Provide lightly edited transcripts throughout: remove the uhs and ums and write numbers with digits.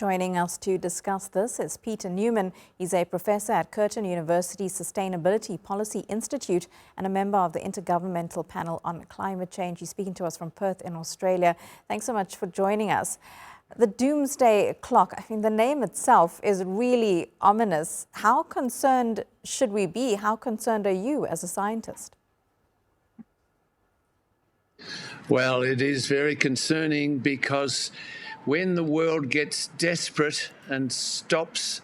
Joining us to discuss this is Peter Newman. He's a professor at Curtin University Sustainability Policy Institute and a member of the Intergovernmental Panel on Climate Change. He's speaking to us from Perth in Australia. Thanks so much for joining us. The Doomsday Clock, I mean, the name itself is really ominous. How concerned should we be? How concerned are you as a scientist? Well, it is very concerning because when the world gets desperate and stops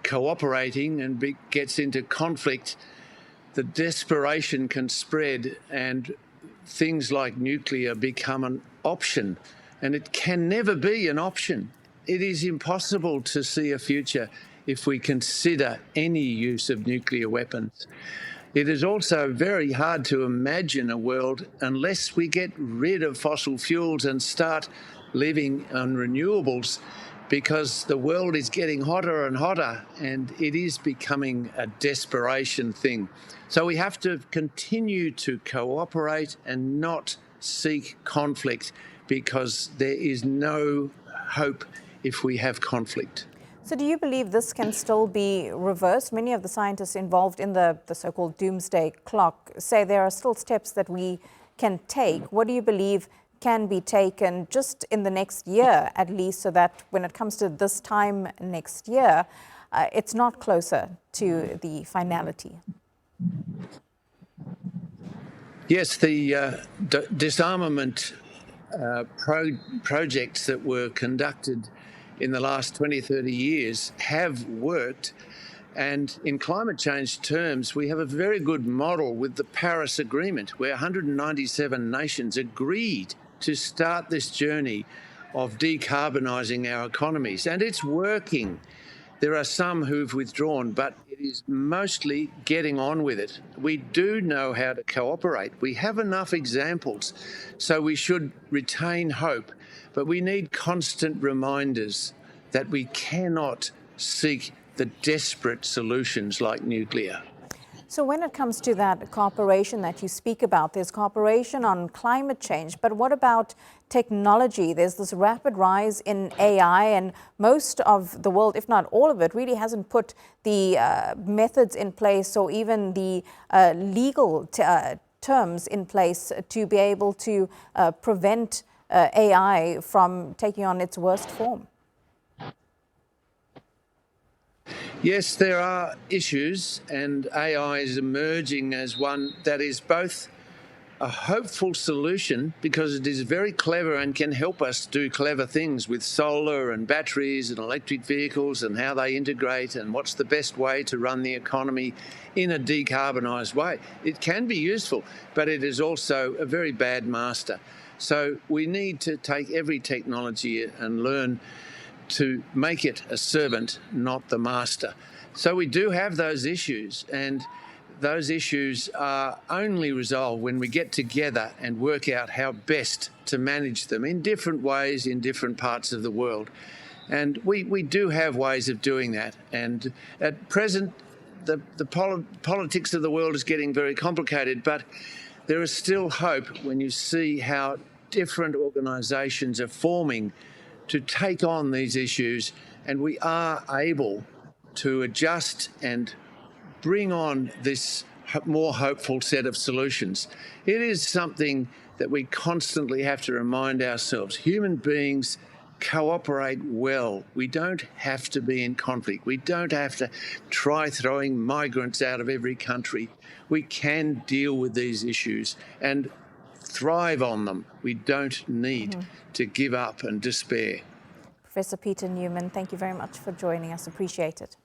cooperating and gets into conflict, the desperation can spread and things like nuclear become an option. And it can never be an option. It is impossible to see a future if we consider any use of nuclear weapons. It is also very hard to imagine a world unless we get rid of fossil fuels and start living on renewables, because the world is getting hotter and hotter and it is becoming a desperation thing. So we have to continue to cooperate and not seek conflict, because there is no hope if we have conflict. So do you believe this can still be reversed? Many of the scientists involved in the so-called Doomsday Clock say there are still steps that we can take. What do you believe can be taken just in the next year, at least, so that when it comes to this time next year, it's not closer to the finality? Yes, the disarmament projects that were conducted in the last 20, 30 years have worked. And in climate change terms, we have a very good model with the Paris Agreement, where 197 nations agreed to start this journey of decarbonising our economies. And it's working. There are some who've withdrawn, but it is mostly getting on with it. We do know how to cooperate. We have enough examples, so we should retain hope. But we need constant reminders that we cannot seek the desperate solutions like nuclear. So when it comes to that cooperation that you speak about, there's cooperation on climate change, but what about technology? There's this rapid rise in AI, and most of the world, if not all of it, really hasn't put the methods in place or even the legal terms in place to be able to prevent AI from taking on its worst form. Yes, there are issues, and AI is emerging as one that is both a hopeful solution, because it is very clever and can help us do clever things with solar and batteries and electric vehicles and how they integrate and what's the best way to run the economy in a decarbonised way. It can be useful, but it is also a very bad master. So we need to take every technology and learn to make it a servant, not the master. So we do have those issues, and those issues are only resolved when we get together and work out how best to manage them in different ways in different parts of the world. And we do have ways of doing that. And at present, the politics of the world is getting very complicated, but there is still hope when you see how different organisations are forming to take on these issues, and we are able to adjust and bring on this more hopeful set of solutions. It is something that we constantly have to remind ourselves. Human beings cooperate well. We don't have to be in conflict. We don't have to try throwing migrants out of every country. We can deal with these issues and thrive on them. We don't need to give up and despair. Professor Peter Newman, thank you very much for joining us. Appreciate it.